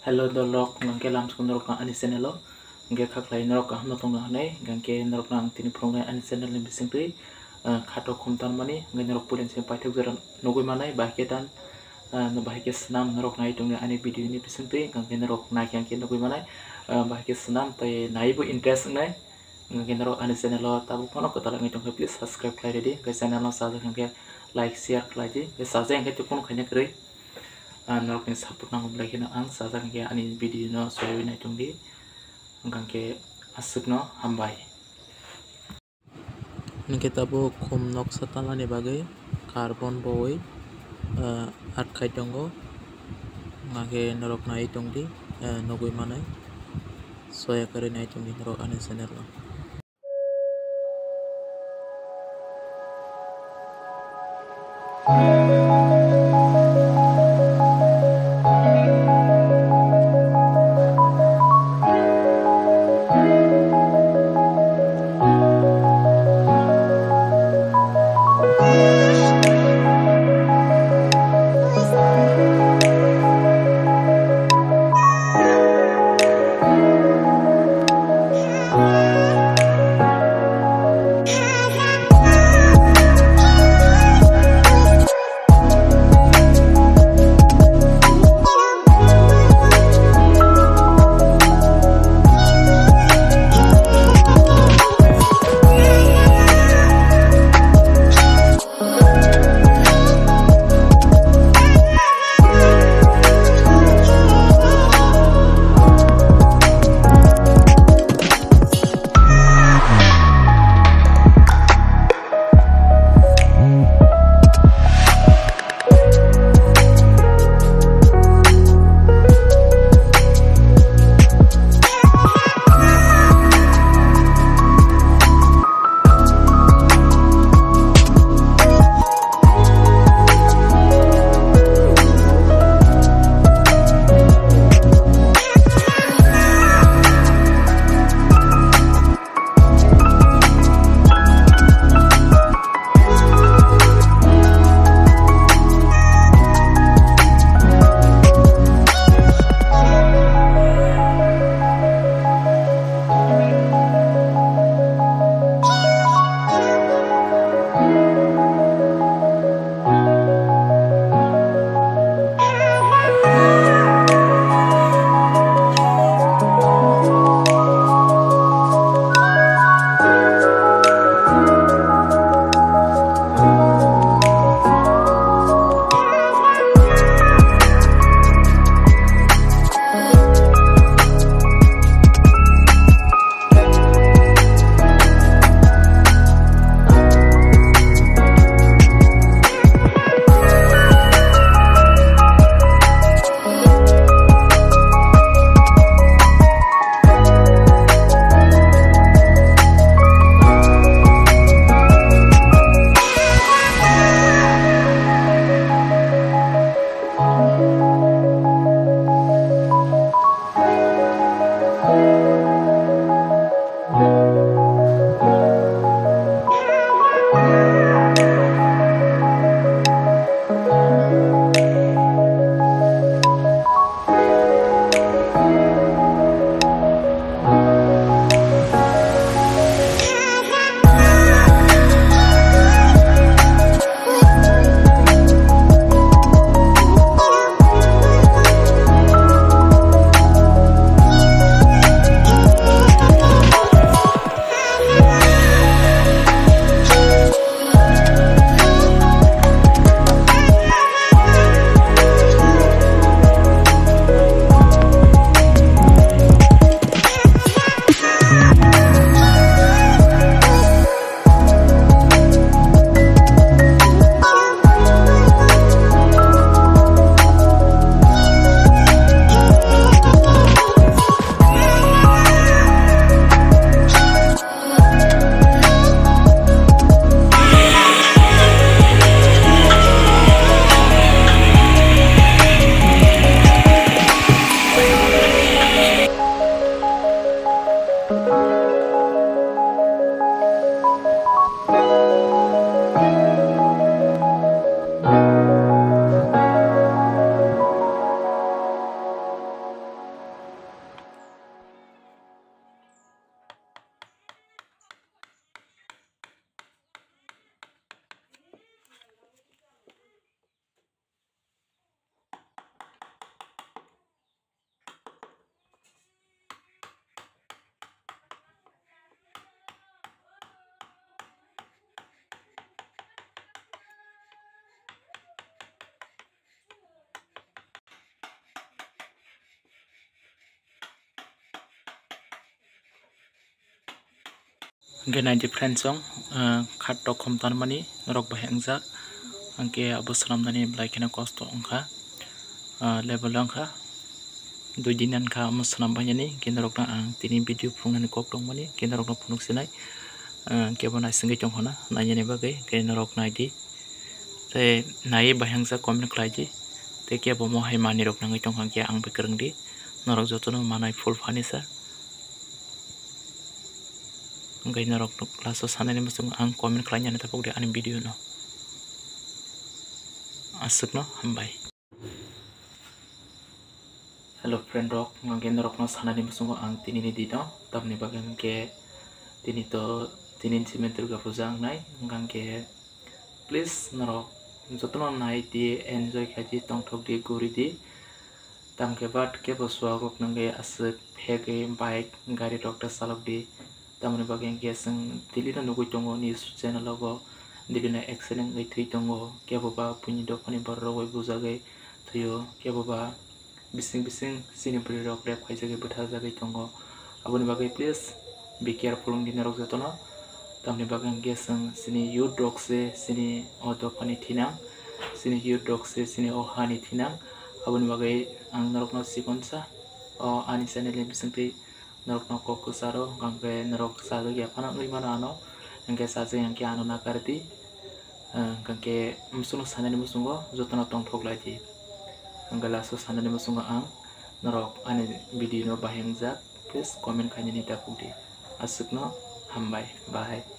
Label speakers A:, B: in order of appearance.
A: Hello dolok ngangke lam skun norok ani channel ngke khaklai norok hamna tongna hanai ngangke norok nang tini prongai ani channel ni bisingtui khato khumtan mani ngai norok pulen se paithak jara nogoi manai bahke tan no bahke snam norok nai tongna ani video ni bisingtui ngangke norok nai ngangke nogoi manai bahke snam tai naibo interest nai ngangke norok ani channel tabu kono kotala ngai tongka please subscribe khlai redi ke channel no sajak ngangke like share khlai di ke sajak ngangke tukun khanya krei norok ni support nang blai na ang sajak ngangke ani video no sowi nai tongdi ngangke asukno hambai ningke tabo khum nok satala ni bagai carbon boi atkai tongo ngangke norok nai tongdi nogoi manai soya kare nai tongdi norok ani channel no. Genai different song khat tok khom tanmani rok bahengjak angke abo salamnani blai kena kosto ongkha level angkha 2 dinan kha amo salam banyani kinarok na ang tini video phungnani kok tongmani kinarok na phunuk sinai kebo na singi chonghona nainani bagai kinarok naidi te nai bahengjak comment khlaidi te kebo mo hai mani rok nangai chonghang ke ang bekrengdi norok jotono manai full fanisa Ngai narok laso sanani musung ang comment khlainya na tapok de ani video no asuk no hambai hello friend rok ngai narok no sanani musung ang tini ni dino tamni bagang ke tini to tinin simentur ga pujang nai ngang ke please narok jotono nai di enjoy khaji tongthok di guri di tam ke bat ke boswa rok nangai asuk phege bike gari rok ta salok di tamni bagang ke sing dilina nugui tongo news channel logo dilina excellent ngai thui tongo ke boba puni dokani barro wai bujagai thuyo ke boba bising sini bri rok rep khaijage butha jagai tongo aboni bagai please be careful ngin rok jotono tamni bagang ke sing sini youth rok se sini odokani thinang sini youth rok se sini ohani thinang aboni bagai ang narok no sikonsa o ani channel ni bisingti narok no kok saro gangke narok sado ya pana ngi mana ano engke saje yang ano nakarti gangke musuno sanani musungo jotana tong thok laiti angala so sanani musungo ang narok ani video no bahengjak please comment khaini ni tapudi asukno hambai bye